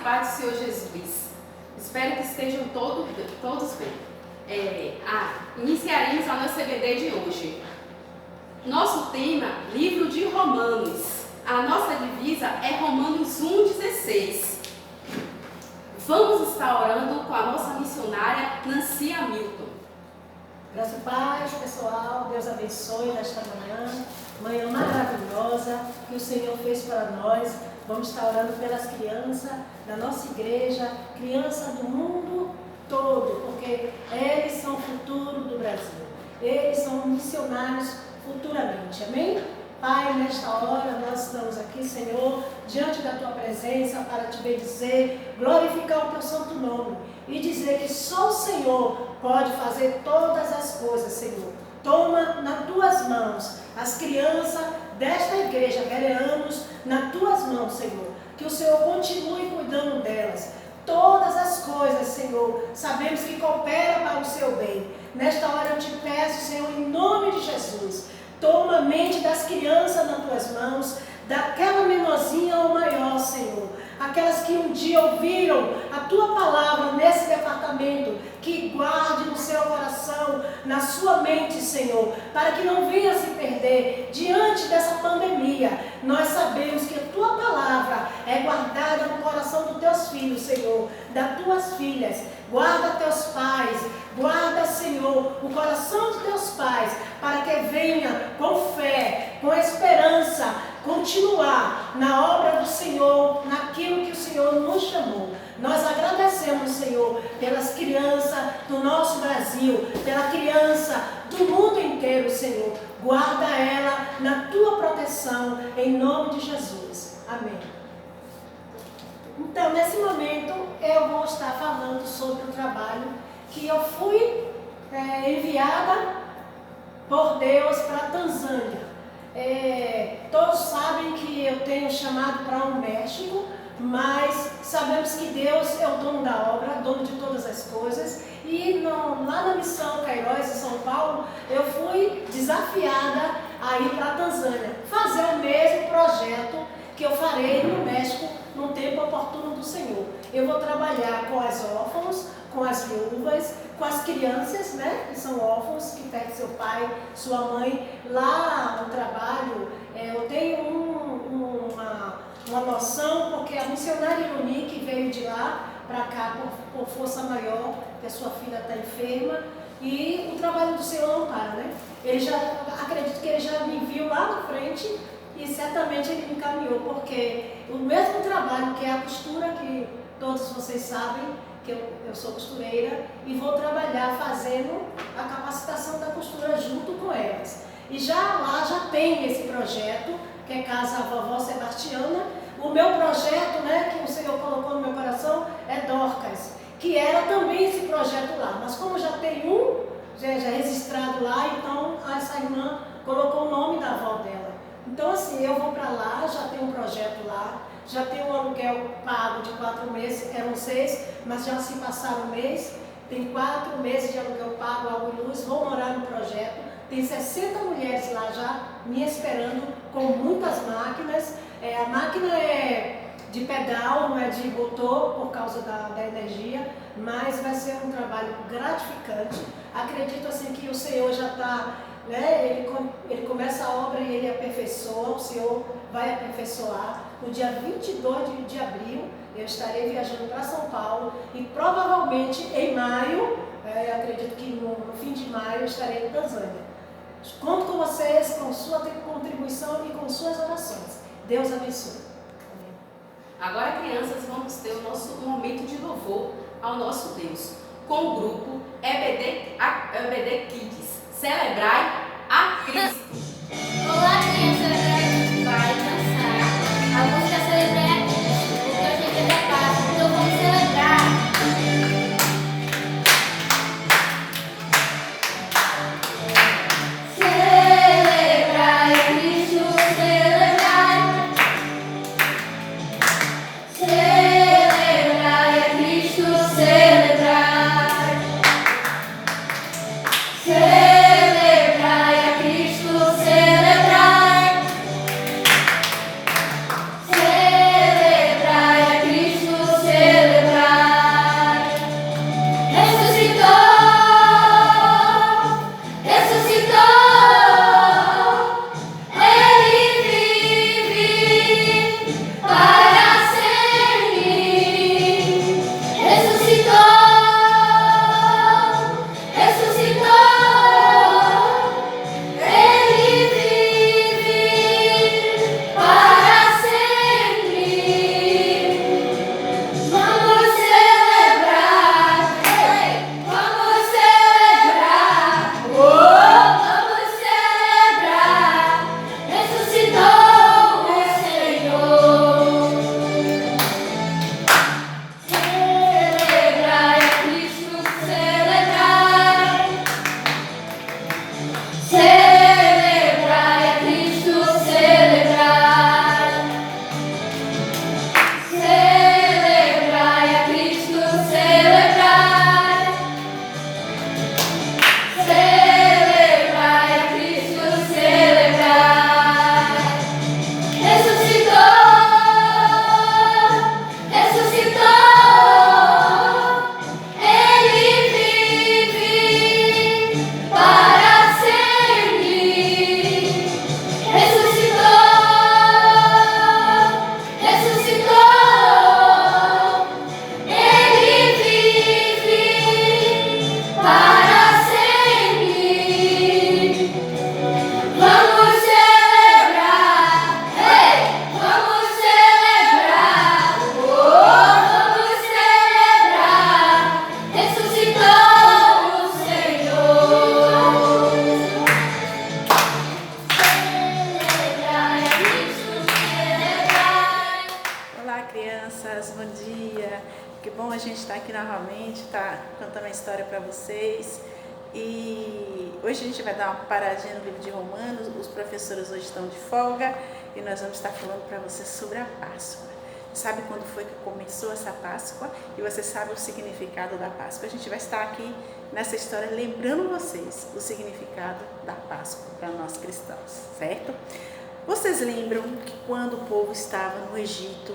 paz do Senhor Jesus. Espero que estejam todos bem. Iniciaremos a nossa EBD de hoje. Nosso tema, livro de Romanos. A nossa divisa é Romanos 1,16. Vamos estar orando com a nossa missionária Nancy Hamilton. Graça e paz, pessoal. Deus abençoe nesta manhã maravilhosa que o Senhor fez para nós. Vamos estar orando pelas crianças da nossa igreja, crianças do mundo todo, porque eles são o futuro do Brasil. Eles são missionários futuramente. Amém? Pai, nesta hora nós estamos aqui, Senhor, diante da Tua presença para Te bendizer, glorificar o Teu santo nome e dizer que só o Senhor pode fazer todas as coisas, Senhor. Toma nas Tuas mãos as crianças desta igreja, vereamos nas Tuas mãos, Senhor. Que o Senhor continue cuidando delas. Todas as coisas, Senhor, sabemos que coopera para o Seu bem. Nesta hora eu Te peço, Senhor, em nome de Jesus, toma a mente das crianças nas Tuas mãos, daquela menorzinha ao maior, Senhor. Aquelas que um dia ouviram a Tua palavra nesse departamento, que guarde no seu coração, na sua mente, Senhor, para que não venha se perder diante dessa pandemia. Nós sabemos que a Tua palavra é guardada no coração dos Teus filhos, Senhor, das Tuas filhas. Guarda Teus pais, guarda, Senhor, o coração dos Teus pais, para que venha com fé, com esperança, continuar na obra do Senhor, naquilo que o Senhor nos chamou. Nós agradecemos, Senhor, pelas crianças do nosso Brasil, pela criança do mundo inteiro, Senhor. Guarda ela na Tua proteção, em nome de Jesus. Amém. Então, nesse momento, eu vou estar falando sobre o trabalho que eu fui enviada por Deus para a Tanzânia. Todos sabem que eu tenho chamado para o México, mas sabemos que Deus é o dono da obra, dono de todas as coisas. E lá na missão Cairóis, em São Paulo, eu fui desafiada a ir para a Tanzânia, fazer o mesmo projeto que eu farei no México, num tempo oportuno do Senhor. Eu vou trabalhar com as órfãos, com as viúvas, com as crianças, né, que são órfãos, que perdem seu pai, sua mãe. Lá no trabalho, eu tenho uma noção, porque a missionária Ironique veio de lá para cá por força maior, que a sua filha está enferma, e o trabalho do Senhor não para, né? Acredito que ele já me viu lá na frente, e certamente ele me encaminhou, porque o mesmo trabalho que é a costura, que todos vocês sabem, que eu sou costureira, e vou trabalhar fazendo a capacitação da costura junto com elas. E lá já tem esse projeto, que é Casa Vovó Sebastiana. O meu projeto, né, que o Senhor colocou no meu coração, é Dorcas, que era também esse projeto lá. Mas como já tem já registrado lá, então essa irmã colocou o nome da avó dela. Então assim, eu vou para lá, já tem um projeto lá, já tem um aluguel pago de 4 meses, eram 6, mas já se passaram um mês, tem 4 meses de aluguel pago, água e luz, vou morar no projeto, tem 60 mulheres lá já me esperando com muitas máquinas. A máquina é de pedal, não é de motor por causa da energia, mas vai ser um trabalho gratificante. Acredito assim que o Senhor já está, né, ele começa a obra e ele aperfeiçoa, o Senhor vai aperfeiçoar. No dia 22 de abril eu estarei viajando para São Paulo e provavelmente em maio, acredito que no fim de maio eu estarei em Tanzânia. Conto com vocês, com sua contribuição e com suas orações. Deus abençoe. Agora, crianças, vamos ter o nosso momento de louvor ao nosso Deus, com o grupo EBD Kids. Celebrai a Cristo. Olá, criança, vai dançar. A música Celebrai a Cristo, porque hoje é dia da paz, então vamos celebrar. Celebrai a Cristo, celebrai. Celebrai a Cristo, celebrai. Celebrai a Cristo, Que bom a gente estar aqui novamente, tá contando a história para vocês. E hoje a gente vai dar uma paradinha no livro de Romanos. Os professores hoje estão de folga e nós vamos estar falando para vocês sobre a Páscoa. Sabe quando foi que começou essa Páscoa? E você sabe o significado da Páscoa. A gente vai estar aqui nessa história lembrando vocês o significado da Páscoa para nós cristãos, certo? Vocês lembram que quando o povo estava no Egito,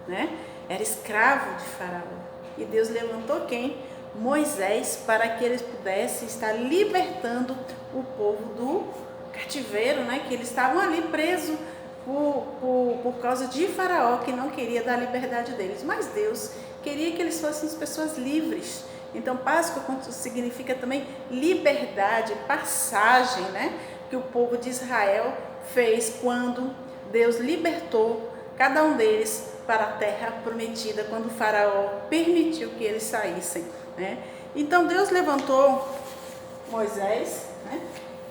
né, era escravo de Faraó, e Deus levantou quem? Moisés, para que eles pudessem estar libertando o povo do cativeiro, né, que eles estavam ali presos por causa de Faraó, que não queria dar a liberdade deles, mas Deus queria que eles fossem as pessoas livres. Então Páscoa significa também liberdade, passagem, né, que o povo de Israel fez quando Deus libertou cada um deles para a terra prometida, quando o Faraó permitiu que eles saíssem, né? Então Deus levantou Moisés, né?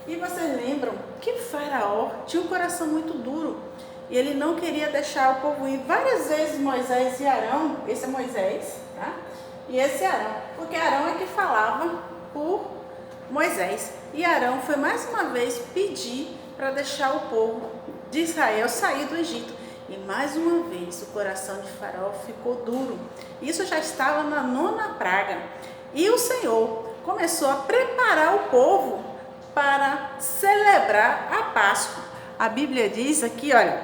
E vocês lembram que Faraó tinha um coração muito duro e ele não queria deixar o povo ir. Várias vezes Moisés e Arão, esse é Moisés, tá? E esse é Arão, porque Arão é que falava por Moisés, e Arão foi mais uma vez pedir para deixar o povo de Israel sair do Egito. E mais uma vez o coração de Faraó ficou duro. Isso já estava na 9ª praga. E o Senhor começou a preparar o povo para celebrar a Páscoa. A Bíblia diz aqui, olha,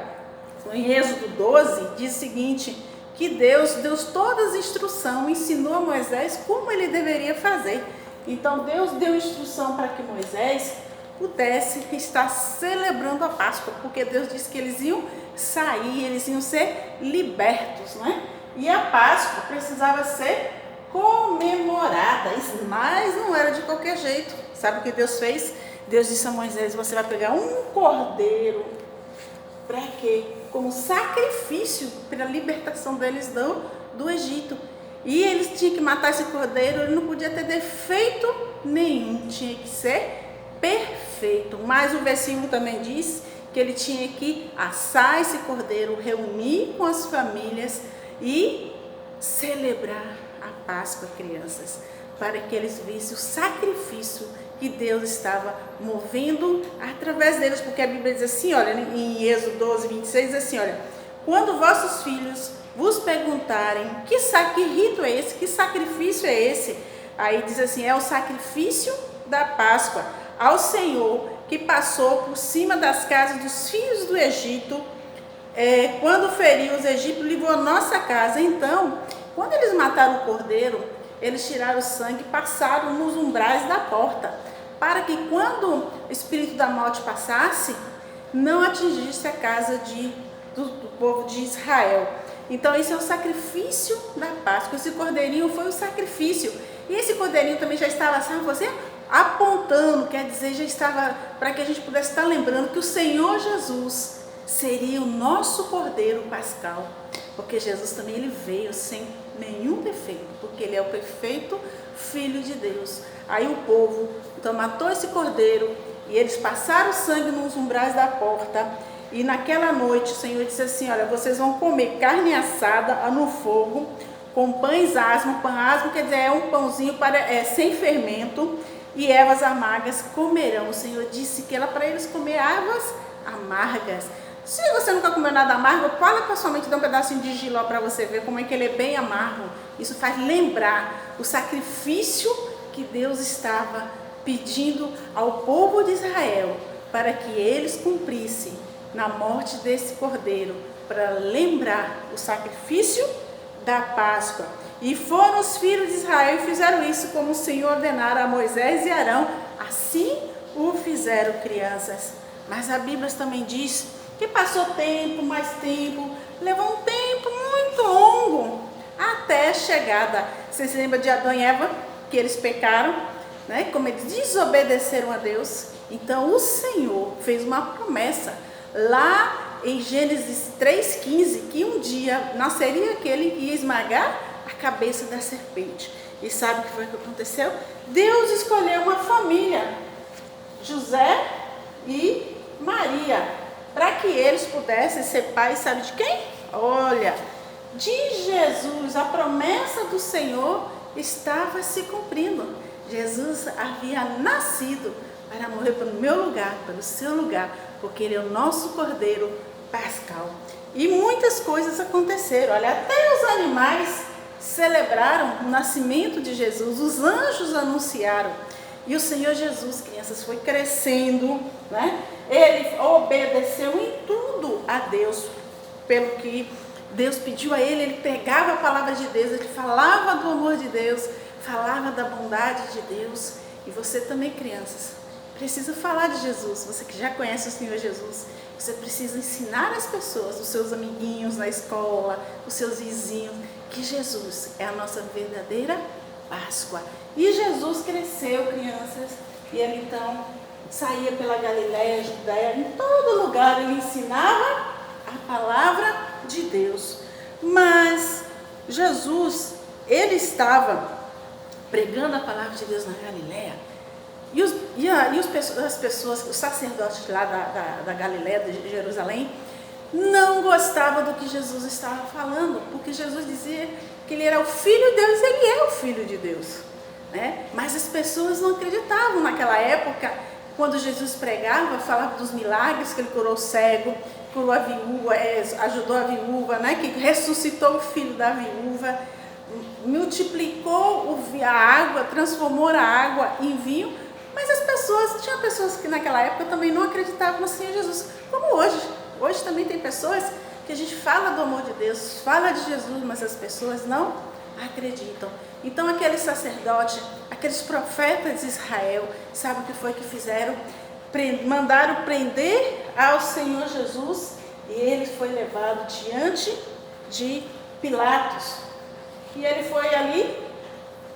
em Êxodo 12, diz o seguinte, que Deus deu todas as instruções, ensinou a Moisés como ele deveria fazer. Então Deus deu instrução para que Moisés pudesse estar celebrando a Páscoa, porque Deus disse que eles iam sair, eles iam ser libertos, né? E a Páscoa precisava ser comemorada, mas não era de qualquer jeito. Sabe o que Deus fez? Deus disse a Moisés, você vai pegar um cordeiro, para quê? Como sacrifício para a libertação deles do Egito. E eles tinham que matar esse cordeiro, ele não podia ter defeito nenhum, tinha que ser perfeito. Mas o versículo também diz que ele tinha que assar esse cordeiro, reunir com as famílias e celebrar a Páscoa, crianças, para que eles vissem o sacrifício que Deus estava movendo através deles, porque a Bíblia diz assim, olha, em Êxodo 12, 26, diz assim, olha, quando vossos filhos vos perguntarem que rito é esse, que sacrifício é esse, aí diz assim, é o sacrifício da Páscoa ao Senhor, que passou por cima das casas dos filhos do Egito, quando feriu os egípcios, livrou a nossa casa. Então, quando eles mataram o cordeiro, eles tiraram o sangue e passaram nos umbrais da porta, para que quando o espírito da morte passasse, não atingisse a casa do povo de Israel. Então, esse é o sacrifício da Páscoa. Esse cordeirinho foi o sacrifício. E esse cordeirinho também já estava, sabe você, apontando, quer dizer, já estava, para que a gente pudesse estar lembrando que o Senhor Jesus seria o nosso cordeiro pascal. Porque Jesus também ele veio sem nenhum defeito, porque ele é o perfeito Filho de Deus. Aí o povo então matou esse cordeiro e eles passaram o sangue nos umbrais da porta. E naquela noite o Senhor disse assim, olha, vocês vão comer carne assada no fogo, com pães asmos. Pão asmo quer dizer, é um pãozinho sem fermento, e ervas amargas comerão. O Senhor disse que era para eles comer ervas amargas. Se você nunca comeu nada amargo, fala para sua mente, dá um pedacinho de jiló para você ver como é que ele é bem amargo. Isso faz lembrar o sacrifício que Deus estava pedindo ao povo de Israel, para que eles cumprissem na morte desse cordeiro, para lembrar o sacrifício da Páscoa. E foram os filhos de Israel e fizeram isso como o Senhor ordenara a Moisés e Arão. Assim o fizeram, crianças. Mas a Bíblia também diz que passou tempo, mais tempo, levou um tempo muito longo até a chegada. Vocês lembram de Adão e Eva, que eles pecaram, né? Como eles desobedeceram a Deus. Então o Senhor fez uma promessa lá em Gênesis 3,15, que um dia nasceria aquele que ia esmagar a cabeça da serpente. E sabe o que foi que aconteceu? Deus escolheu uma família, José e Maria, para que eles pudessem ser pais, sabe de quem? Olha, de Jesus, a promessa do Senhor estava se cumprindo. Jesus havia nascido para morrer pelo meu lugar, pelo seu lugar, porque Ele é o nosso Cordeiro Pascal. E muitas coisas aconteceram. Olha, até os animais celebraram o nascimento de Jesus, os anjos anunciaram. E o Senhor Jesus, crianças, foi crescendo, né? Ele obedeceu em tudo a Deus, pelo que Deus pediu a ele. Ele pegava a palavra de Deus, ele falava do amor de Deus, falava da bondade de Deus. E você também, crianças, precisa falar de Jesus. Você que já conhece o Senhor Jesus, você precisa ensinar as pessoas, os seus amiguinhos na escola, os seus vizinhos, que Jesus é a nossa verdadeira Páscoa. E Jesus cresceu, crianças, e ele então saía pela Galiléia, Judéia, em todo lugar ele ensinava a palavra de Deus. Mas Jesus, ele estava pregando a palavra de Deus na Galiléia, as pessoas, os sacerdotes lá da Galiléia, de Jerusalém, não gostavam do que Jesus estava falando, porque Jesus dizia que ele era o Filho de Deus, ele é o Filho de Deus, né? Mas as pessoas não acreditavam naquela época. Quando Jesus pregava, falava dos milagres, que ele curou o cego, curou a viúva, ajudou a viúva, né? Que ressuscitou o filho da viúva, multiplicou a água, transformou a água em vinho. Mas tinha pessoas que naquela época também não acreditavam no Senhor Jesus, como hoje. Hoje também tem pessoas que a gente fala do amor de Deus, fala de Jesus, mas as pessoas não acreditam. Então aquele sacerdote, aqueles profetas de Israel, sabe o que foi que fizeram? Mandaram prender ao Senhor Jesus e ele foi levado diante de Pilatos. E ele foi ali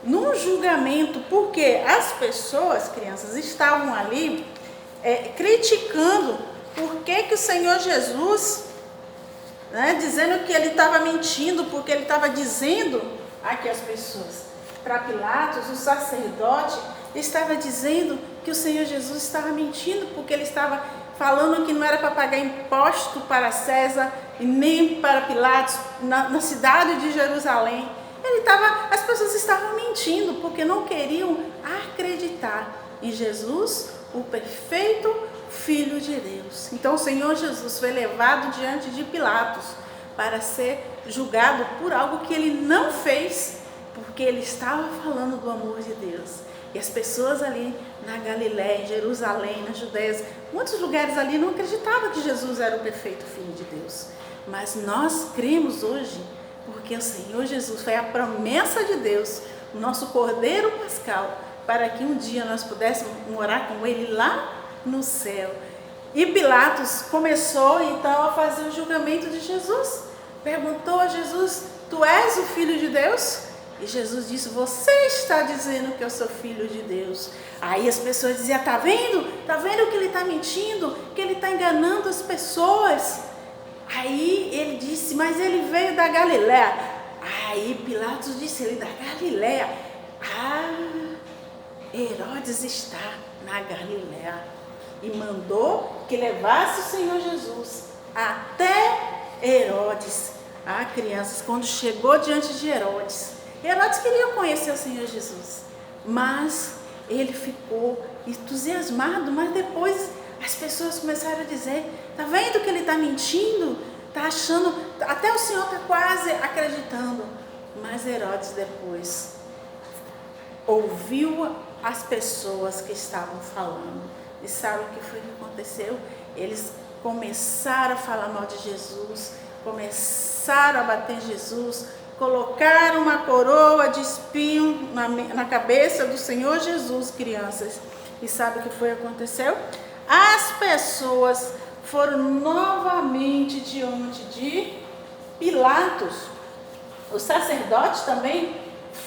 num julgamento, porque as pessoas, crianças, estavam ali criticando por que o Senhor Jesus, né, dizendo que ele estava mentindo, porque ele estava dizendo aqui as pessoas, para Pilatos, o sacerdote, estava dizendo que o Senhor Jesus estava mentindo, porque ele estava falando que não era para pagar imposto para César e nem para Pilatos, na cidade de Jerusalém. As pessoas estavam mentindo, porque não queriam acreditar em Jesus, o perfeito Filho de Deus. Então o Senhor Jesus foi levado diante de Pilatos para ser julgado por algo que ele não fez, porque ele estava falando do amor de Deus. E as pessoas ali na Galiléia, em Jerusalém, na Judéia, muitos lugares ali não acreditavam que Jesus era o perfeito Filho de Deus. Mas nós cremos hoje, porque o Senhor Jesus foi a promessa de Deus, o nosso Cordeiro Pascal, para que um dia nós pudéssemos morar com Ele lá no céu. E Pilatos começou então a fazer o julgamento de Jesus. Perguntou a Jesus: tu és o Filho de Deus? E Jesus disse: você está dizendo que eu sou Filho de Deus. Aí as pessoas diziam: tá vendo? Tá vendo que ele está mentindo? Que ele está enganando as pessoas? Aí ele disse: mas ele veio da Galiléia. Aí Pilatos disse: ele da Galiléia? Herodes está na Galiléia. E mandou que levasse o Senhor Jesus até Herodes. Crianças, quando chegou diante de Herodes queria conhecer o Senhor Jesus, mas ele ficou entusiasmado. Mas depois as pessoas começaram a dizer: tá vendo que ele está mentindo? Tá achando, até o Senhor está quase acreditando. Mas Herodes depois ouviu as pessoas que estavam falando. E sabe o que foi que aconteceu? Eles começaram a falar mal de Jesus, começaram a bater em Jesus, colocaram uma coroa de espinho na cabeça do Senhor Jesus, crianças. E sabe o que foi que aconteceu? As pessoas foram novamente diante de Pilatos. Os sacerdotes também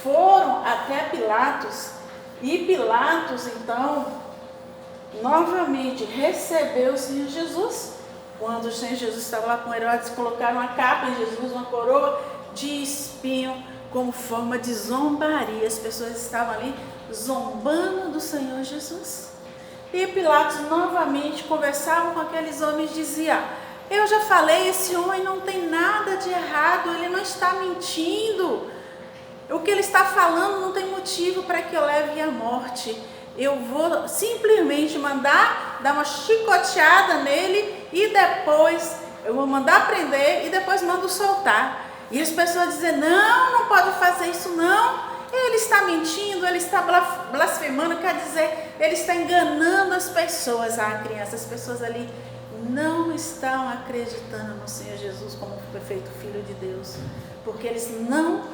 foram até Pilatos. E Pilatos, então, novamente recebeu o Senhor Jesus. Quando o Senhor Jesus estava lá com Herodes, colocaram uma capa em Jesus, uma coroa de espinho, como forma de zombaria. As pessoas estavam ali zombando do Senhor Jesus. E Pilatos novamente conversava com aqueles homens e dizia: Eu já falei, esse homem não tem nada de errado, ele não está mentindo. O que ele está falando não tem motivo para que eu leve à morte. Eu vou simplesmente mandar dar uma chicoteada nele e depois eu vou mandar prender e depois mando soltar. E as pessoas dizem, não pode fazer isso não. Ele está mentindo, ele está blasfemando, quer dizer, ele está enganando as pessoas. Criança, as pessoas ali não estão acreditando no Senhor Jesus como o perfeito Filho de Deus, porque eles não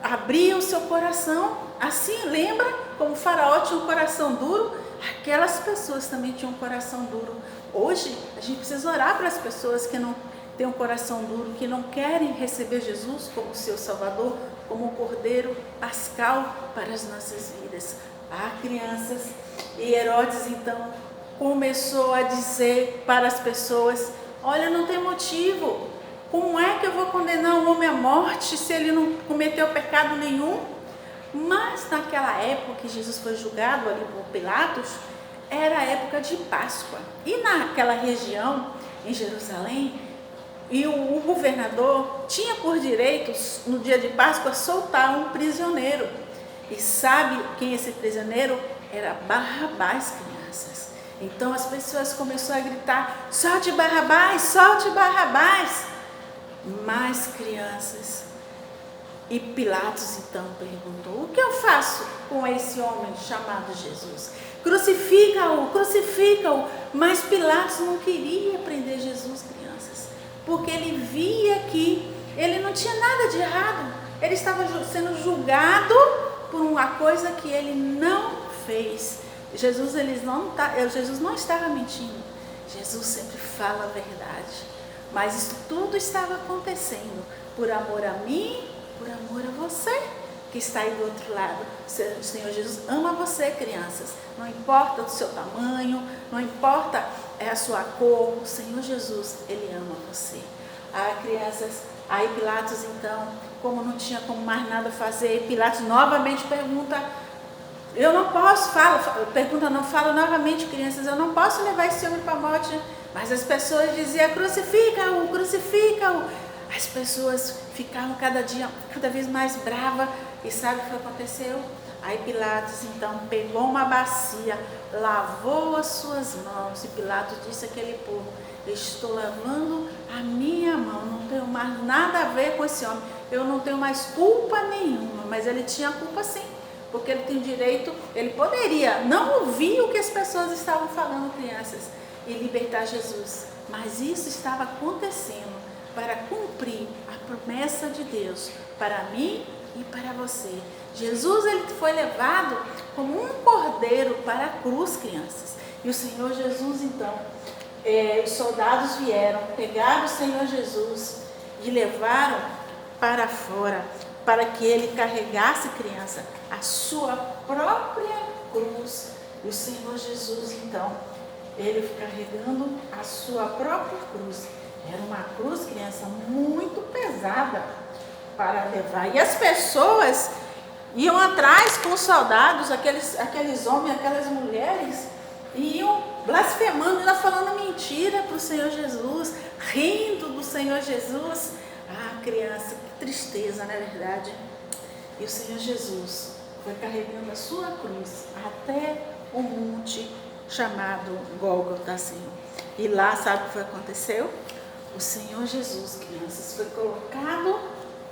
abriam o seu coração. Assim, lembra como o faraó tinha um coração duro? Aquelas pessoas também tinham um coração duro. Hoje, a gente precisa orar para as pessoas que não têm um coração duro, que não querem receber Jesus como seu Salvador, como o Cordeiro Pascal para as nossas vidas. Crianças, e Herodes então começou a dizer para as pessoas, olha, não tem motivo, como é que eu vou condenar um homem à morte se ele não cometeu pecado nenhum? Mas naquela época que Jesus foi julgado ali por Pilatos, era a época de Páscoa, e naquela região, em Jerusalém, e o governador tinha por direito, no dia de Páscoa, soltar um prisioneiro. E sabe quem esse prisioneiro? Era Barrabás, crianças. Então as pessoas começaram a gritar, solte Barrabás, solte Barrabás. Mas, crianças, e Pilatos então perguntou, o que eu faço com esse homem chamado Jesus? Crucifica-o, crucifica-o. Mas Pilatos não queria prender Jesus, crianças, porque ele via que ele não tinha nada de errado. Ele estava sendo julgado por uma coisa que ele não fez. Jesus não estava mentindo. Jesus sempre fala a verdade. Mas isso tudo estava acontecendo por amor a mim, por amor a você que está aí do outro lado. O Senhor Jesus ama você, crianças. Não importa o seu tamanho, não importa a sua cor. O Senhor Jesus, Ele ama você. Crianças, aí Pilatos então, como não tinha como mais nada fazer, Pilatos novamente pergunta, eu não posso, fala novamente, crianças, eu não posso levar esse homem para a morte. Mas as pessoas diziam, crucifica-o, crucifica-o. As pessoas ficavam cada vez mais bravas. E sabe o que aconteceu? Aí Pilatos então pegou uma bacia, lavou as suas mãos. E Pilatos disse àquele povo, estou lavando a minha mão, não tenho mais nada a ver com esse homem. Eu não tenho mais culpa nenhuma. Mas ele tinha culpa sim, porque ele tem direito, ele poderia não ouvir o que as pessoas estavam falando, crianças, e libertar Jesus. Mas isso estava acontecendo para cumprir a promessa de Deus para mim e para você. Jesus, ele foi levado como um cordeiro para a cruz, crianças. E o Senhor Jesus, então, os soldados vieram, pegaram o Senhor Jesus e levaram para fora, para que ele carregasse, criança, a sua própria cruz. E o Senhor Jesus, então, ele carregando a sua própria cruz. Era uma cruz, criança, muito pesada para levar. E as pessoas iam atrás com os soldados, aqueles homens, aquelas mulheres, iam blasfemando, iam falando mentira para o Senhor Jesus, rindo do Senhor Jesus. Criança, que tristeza, não é verdade? E o Senhor Jesus foi carregando a sua cruz até o monte chamado Gólgota, Senhor. E lá, sabe o que aconteceu? O Senhor Jesus, crianças, foi colocado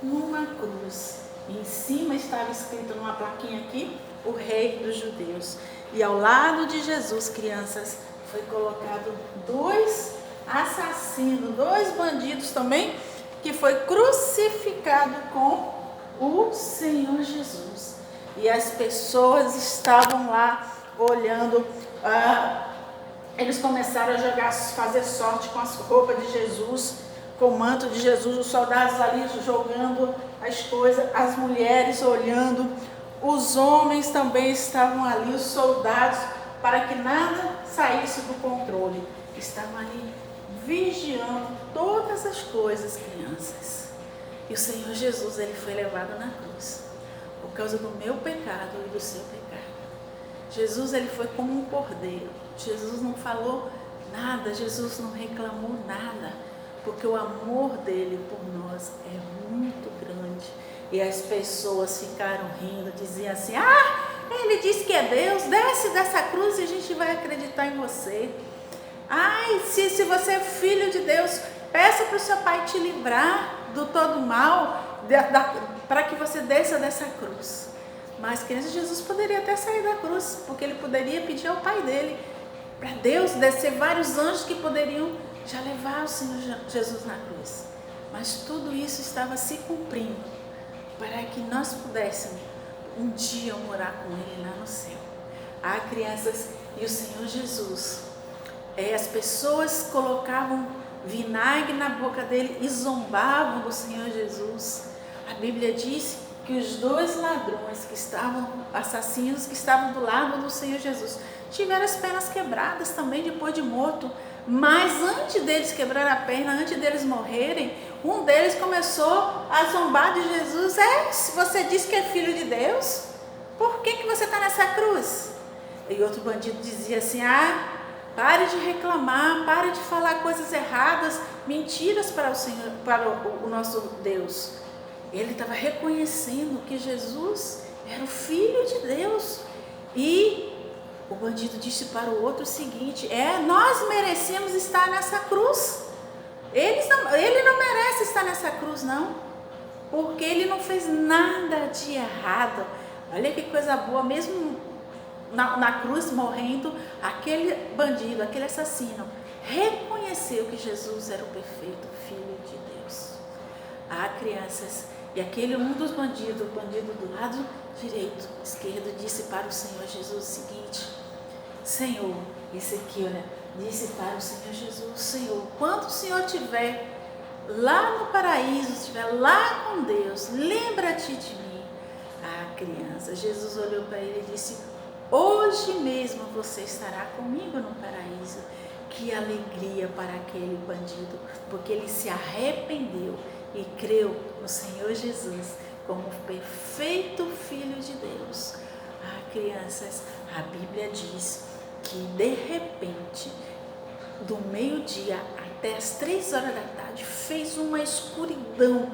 numa cruz. E em cima estava escrito numa plaquinha aqui, o Rei dos Judeus. E ao lado de Jesus, crianças, foi colocado 2 assassinos, 2 bandidos também, que foi crucificado com o Senhor Jesus. E as pessoas estavam lá olhando, eles começaram a fazer sorte com as roupas de Jesus, com o manto de Jesus, os soldados ali jogando as coisas, as mulheres olhando, os homens também estavam ali, os soldados, para que nada saísse do controle. Estavam ali vigiando todas as coisas, crianças. E o Senhor Jesus, ele foi levado na cruz, por causa do meu pecado e do seu pecado. Jesus, ele foi como um cordeiro. Jesus não falou nada, Jesus não reclamou nada. porque o amor dele por nós é muito grande. E as pessoas ficaram rindo, diziam assim: ele disse que é Deus, desce dessa cruz e a gente vai acreditar em você. Ai, se você é filho de Deus, peça para o seu pai te livrar do todo mal, para que você desça dessa cruz. Mas, criança, Jesus poderia até sair da cruz, porque ele poderia pedir ao pai dele, para Deus descer vários anjos que poderiam já levar o Senhor Jesus na cruz. Mas tudo isso estava se cumprindo, para que nós pudéssemos um dia morar com ele lá no céu. Crianças, e o Senhor Jesus, as pessoas colocavam vinagre na boca dele e zombavam do Senhor Jesus. A Bíblia diz que os 2 ladrões assassinos que estavam do lado do Senhor Jesus, tiveram as pernas quebradas também depois de morto. Mas antes deles quebrar a perna, antes deles morrerem, um deles começou a zombar de Jesus. Se você diz que é filho de Deus, por que você está nessa cruz? E outro bandido dizia assim: pare de reclamar, pare de falar coisas erradas, mentiras para o Senhor, para o nosso Deus. Ele estava reconhecendo que Jesus era o Filho de Deus. E o bandido disse para o outro o seguinte: nós merecemos estar nessa cruz. Ele não merece estar nessa cruz, não, porque ele não fez nada de errado. Olha que coisa boa, mesmo na cruz morrendo, aquele bandido, aquele assassino, reconheceu que Jesus era o perfeito Filho de Deus. Crianças, e aquele um dos bandidos, o bandido do lado direito, esquerdo, disse para o Senhor Jesus o seguinte: Senhor, esse aqui, olha, disse para o Senhor Jesus: Senhor, quando o Senhor estiver lá no paraíso, estiver lá com Deus, lembra-te de mim. Criança, Jesus olhou para ele e disse: hoje mesmo você estará comigo no paraíso. Que alegria para aquele bandido, porque ele se arrependeu e creu no Senhor Jesus como o perfeito Filho de Deus. Crianças, a Bíblia diz que de repente, do meio-dia até as 3 horas da tarde, fez uma escuridão.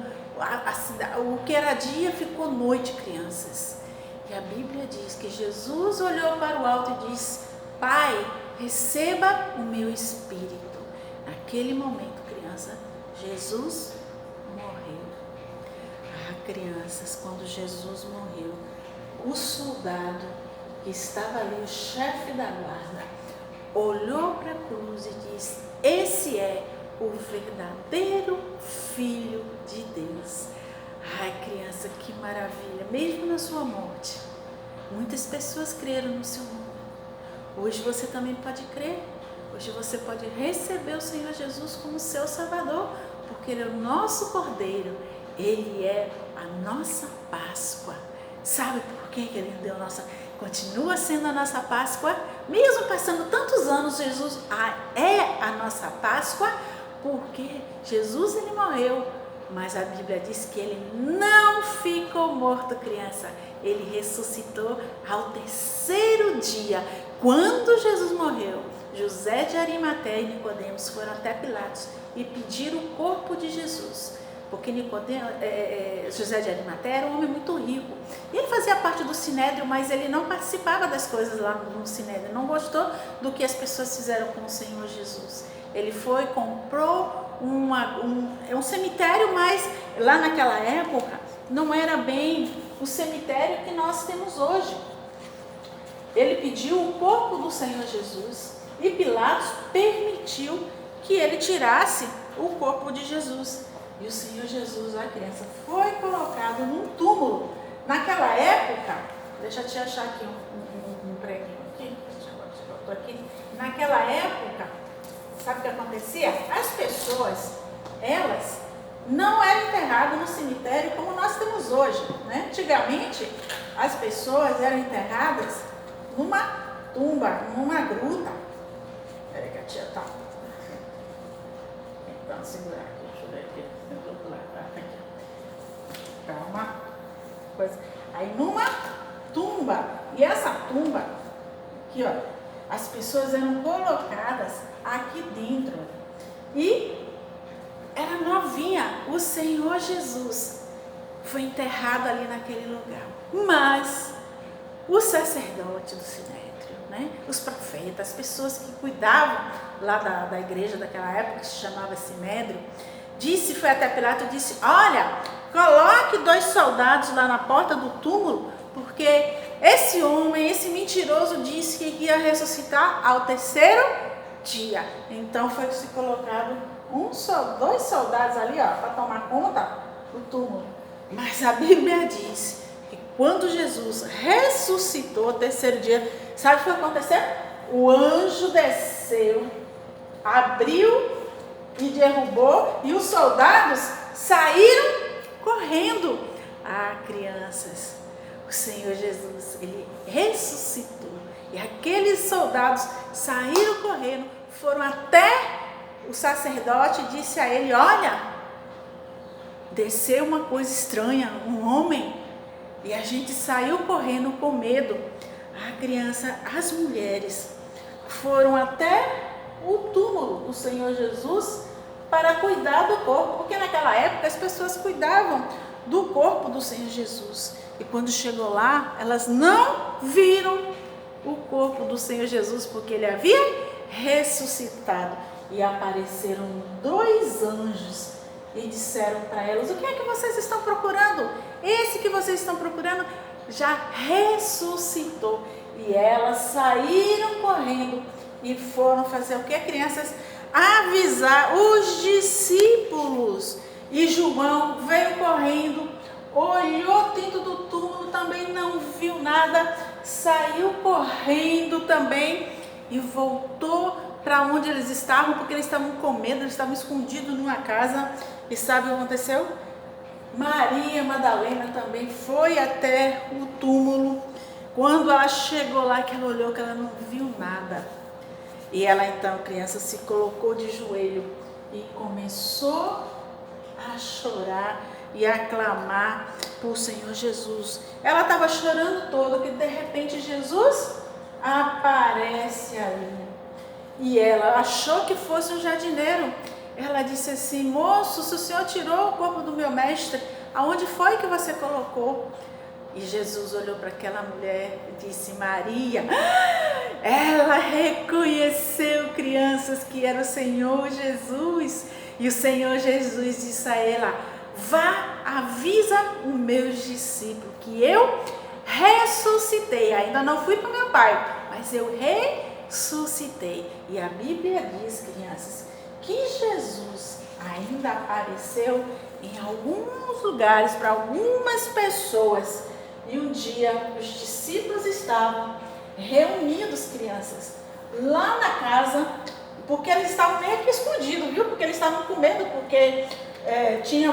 O que era dia ficou noite, crianças. E a Bíblia diz que Jesus olhou para o alto e disse: Pai, receba o meu espírito. Naquele momento, criança, Jesus morreu. Crianças, quando Jesus morreu, o soldado que estava ali, o chefe da guarda, olhou para a cruz e disse: esse é o verdadeiro Filho de Deus. Criança, que maravilha. Mesmo na sua morte, muitas pessoas creram no seu nome. Hoje você também pode crer. Hoje você pode receber o Senhor Jesus como seu Salvador, porque Ele é o nosso Cordeiro. Ele é a nossa Páscoa. Sabe por que Ele deu continua sendo a nossa Páscoa? Mesmo passando tantos anos, Jesus é a nossa Páscoa, porque Jesus, Ele morreu, mas a Bíblia diz que Ele não ficou morto, criança. Ele ressuscitou ao 3º dia. Quando Jesus morreu, José de Arimateia e Nicodemos foram até Pilatos e pediram o corpo de Jesus. Porque José de Arimateia era um homem muito rico. E ele fazia parte do Sinédrio, mas ele não participava das coisas lá no Sinédrio. Não gostou do que as pessoas fizeram com o Senhor Jesus. Ele foi, comprou um cemitério, mas lá naquela época não era bem o cemitério que nós temos hoje. Ele pediu o corpo do Senhor Jesus e Pilatos permitiu que ele tirasse o corpo de Jesus. E o Senhor Jesus, a criança, foi colocado num túmulo. Naquela época, deixa eu te achar aqui um preguinho aqui. Naquela época, sabe o que acontecia? As pessoas, elas não eram enterradas no cemitério como nós temos hoje, né? Antigamente, as pessoas eram enterradas numa tumba, numa gruta. Peraí que a tia tá. Então, segurar aqui, deixa eu ver aqui. Calma. Aí numa tumba, e essa tumba, aqui ó, as pessoas eram colocadas aqui dentro. E novinha, o Senhor Jesus foi enterrado ali naquele lugar. Mas o sacerdote do Sinédrio, né, os profetas, as pessoas que cuidavam lá da igreja daquela época, que se chamava Sinédrio, foi até Pilato e disse: olha, coloque 2 soldados lá na porta do túmulo, porque esse homem, esse mentiroso, disse que ia ressuscitar ao 3º dia. Então foi se colocado 2 soldados ali, para tomar conta do túmulo. Mas a Bíblia diz que quando Jesus ressuscitou ao 3º dia, sabe o que aconteceu? O anjo desceu, abriu e derrubou, e os soldados saíram correndo. Crianças, o Senhor Jesus, ele ressuscitou, e aqueles soldados saíram correndo, foram até o sacerdote e disse a ele: olha, desceu uma coisa estranha, um homem, e a gente saiu correndo com medo. Criança, as mulheres foram até o túmulo do Senhor Jesus para cuidar do corpo, porque naquela época as pessoas cuidavam do corpo do Senhor Jesus. E quando chegou lá, elas não viram o corpo do Senhor Jesus, porque ele havia ressuscitado. E apareceram 2 anjos e disseram para elas: o que é que vocês estão procurando? Esse que vocês estão procurando já ressuscitou. E elas saíram correndo e foram fazer o que, crianças? Avisar os discípulos. E João veio correndo, olhou dentro do túmulo, também não viu nada, saiu correndo também e voltou para onde eles estavam, porque eles estavam com medo, eles estavam escondidos numa casa. E sabe o que aconteceu? Maria Madalena também foi até o túmulo. Quando ela chegou lá, que ela olhou, que ela não viu nada. E ela então, criança, se colocou de joelho e começou a chorar e a clamar por Senhor Jesus. Ela estava chorando toda, que de repente Jesus aparece ali. E ela achou que fosse um jardineiro. Ela disse assim: moço, se o senhor tirou o corpo do meu mestre, aonde foi que você colocou? E Jesus olhou para aquela mulher e disse: Maria. Ela reconheceu, crianças, que era o Senhor Jesus. E o Senhor Jesus disse a ela: vá, avisa os meus discípulos que eu ressuscitei. Ainda não fui para o meu Pai, mas eu ressuscitei. E a Bíblia diz, crianças, que Jesus ainda apareceu em alguns lugares para algumas pessoas. E um dia os discípulos estavam reunidos, crianças, lá na casa, porque eles estavam meio que escondidos, viu? Porque eles estavam com medo, porque tinha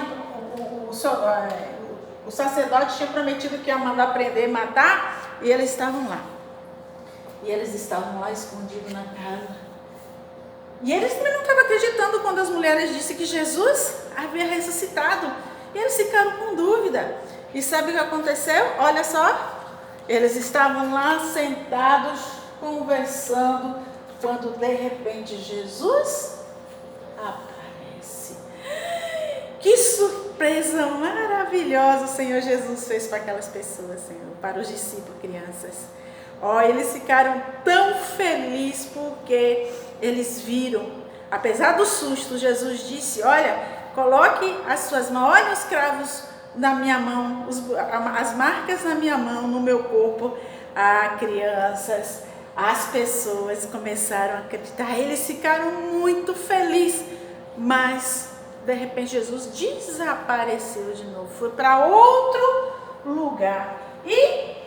o sacerdote tinha prometido que ia mandar prender, matar, e eles estavam lá. E eles estavam lá escondidos na casa. E eles também não estavam acreditando quando as mulheres disseram que Jesus havia ressuscitado. E eles ficaram com dúvida. E sabe o que aconteceu? Olha só. Eles estavam lá sentados, conversando, quando de repente Jesus aparece. Que surpresa maravilhosa o Senhor Jesus fez para aquelas pessoas, Senhor, para os discípulos, crianças. Eles ficaram tão felizes porque eles viram, apesar do susto, Jesus disse: olha, coloque as suas mãos, olha os cravos na minha mão, as marcas na minha mão, no meu corpo. Crianças, as pessoas começaram a acreditar, eles ficaram muito felizes, mas de repente Jesus desapareceu de novo, foi para outro lugar. E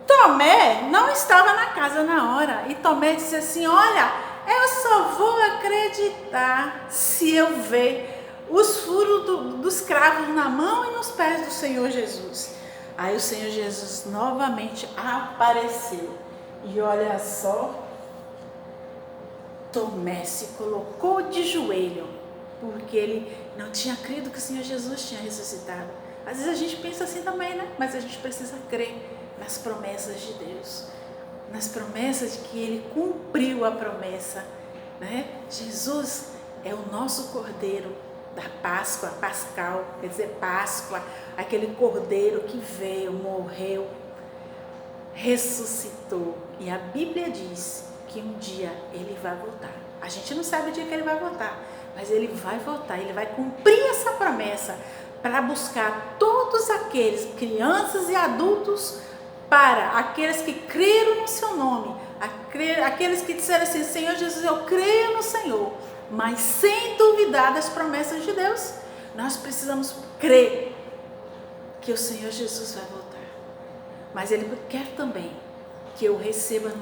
Tomé não estava na casa na hora, e Tomé disse assim: olha, eu só vou acreditar se eu ver os furos dos cravos na mão e nos pés do Senhor Jesus. Aí o Senhor Jesus novamente apareceu. E olha só, Tomé se colocou de joelho, porque ele não tinha crido que o Senhor Jesus tinha ressuscitado. Às vezes a gente pensa assim também, né? Mas a gente precisa crer nas promessas de Deus, nas promessas de que Ele cumpriu a promessa, né? Jesus é o nosso Cordeiro da Páscoa, Pascal, quer dizer Páscoa, aquele cordeiro que veio, morreu, ressuscitou. E a Bíblia diz que um dia ele vai voltar. A gente não sabe o dia que ele vai voltar, mas ele vai voltar, ele vai cumprir essa promessa para buscar todos aqueles, crianças e adultos, para aqueles que creram no seu nome, aqueles que disseram assim: Senhor Jesus, eu creio no Senhor, mas sem duvidar das promessas de Deus. Nós precisamos crer que o Senhor Jesus vai voltar, mas Ele quer também que eu receba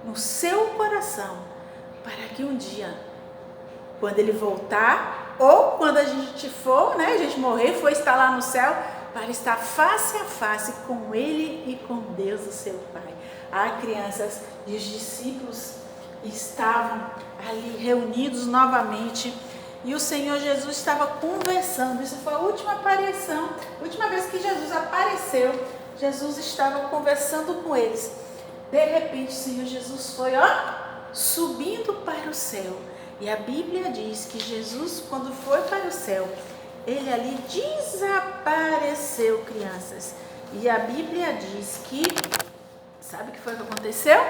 no seu coração, para que um dia, quando Ele voltar, ou quando a gente for, né, a gente morrer, for estar lá no céu, para estar face a face com Ele e com Deus, o seu Pai. Crianças, e os discípulos estavam ali reunidos novamente, e o Senhor Jesus estava conversando. Isso foi a última aparição, a última vez que Jesus apareceu. Jesus estava conversando com eles. De repente, o Senhor Jesus foi, subindo para o céu. E a Bíblia diz que Jesus, quando foi para o céu, ele ali desapareceu, crianças. E a Bíblia diz que, sabe o que foi que aconteceu?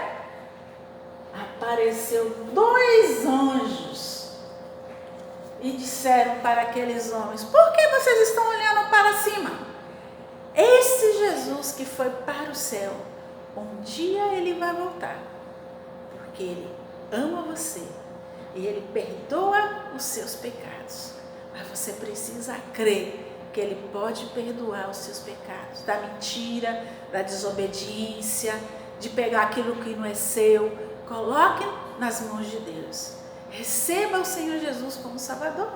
Apareceu 2 anjos e disseram para aqueles homens: por que vocês estão olhando para cima? Esse Jesus que foi para o céu, um dia ele vai voltar, porque ele ama você e ele perdoa os seus pecados. Mas você precisa crer que Ele pode perdoar os seus pecados, da mentira, da desobediência, de pegar aquilo que não é seu. Coloque nas mãos de Deus. Receba o Senhor Jesus como Salvador.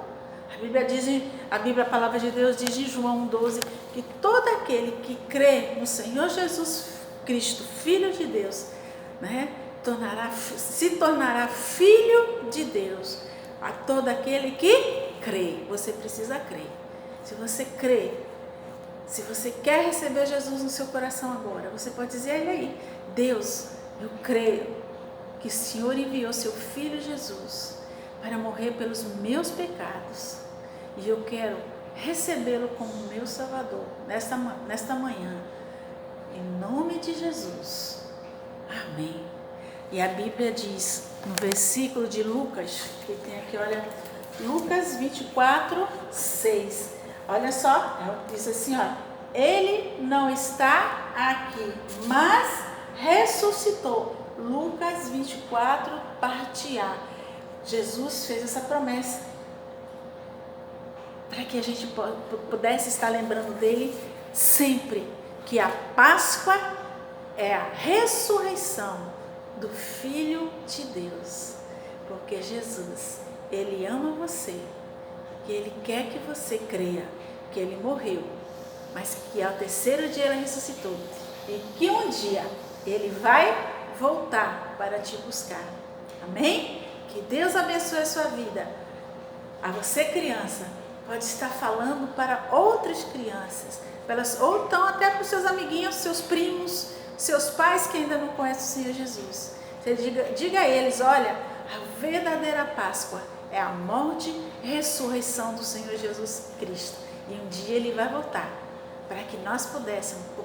A palavra de Deus diz em João 12, que todo aquele que crê no Senhor Jesus Cristo, Filho de Deus, né, se tornará filho de Deus. A todo aquele que crê. Você precisa crer. Se você crê, se você quer receber Jesus no seu coração agora, você pode dizer a Ele aí: Deus, eu creio que o Senhor enviou seu Filho Jesus para morrer pelos meus pecados, e eu quero recebê-lo como meu Salvador nesta manhã, em nome de Jesus. Amém. E a Bíblia diz no versículo de Lucas, que tem aqui, olha, Lucas 24, 6. Olha só, diz assim, ele não está aqui, mas ressuscitou. Lucas 24, parte A. Jesus fez essa promessa para que a gente pudesse estar lembrando dele sempre, que a Páscoa é a ressurreição do Filho de Deus, porque Jesus, Ele ama você, e Ele quer que você creia que Ele morreu, mas que ao 3º dia Ele ressuscitou, e que um dia Ele vai voltar para te buscar. Amém? Que Deus abençoe a sua vida. A você, criança, pode estar falando para outras crianças, ou então até para os seus amiguinhos, seus primos, seus pais que ainda não conhecem o Senhor Jesus. Você diga a eles: olha, a verdadeira Páscoa é a morte e ressurreição do Senhor Jesus Cristo. E um dia Ele vai voltar para que nós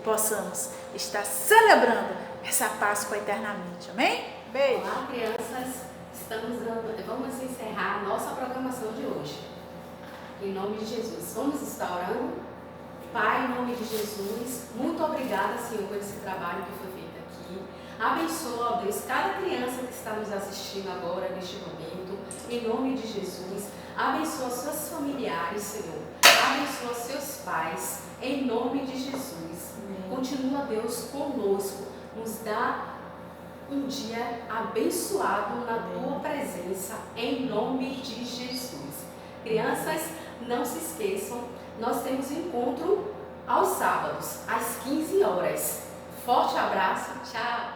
possamos estar celebrando essa Páscoa eternamente. Amém? Beijo. Olá, crianças. Vamos encerrar a nossa programação de hoje. Em nome de Jesus. Vamos estar orando. Pai, em nome de Jesus, muito obrigada, Senhor, por esse trabalho que foi feito aqui. Abençoa, ó Deus, cada criança que está nos assistindo agora, neste momento, em nome de Jesus. Abençoa seus familiares, Senhor. Abençoa seus pais, em nome de Jesus. Continua, Deus, conosco. Nos dá um dia abençoado na Tua presença, em nome de Jesus. Crianças, não se esqueçam, nós temos encontro aos sábados, às 15 horas. Forte abraço, tchau!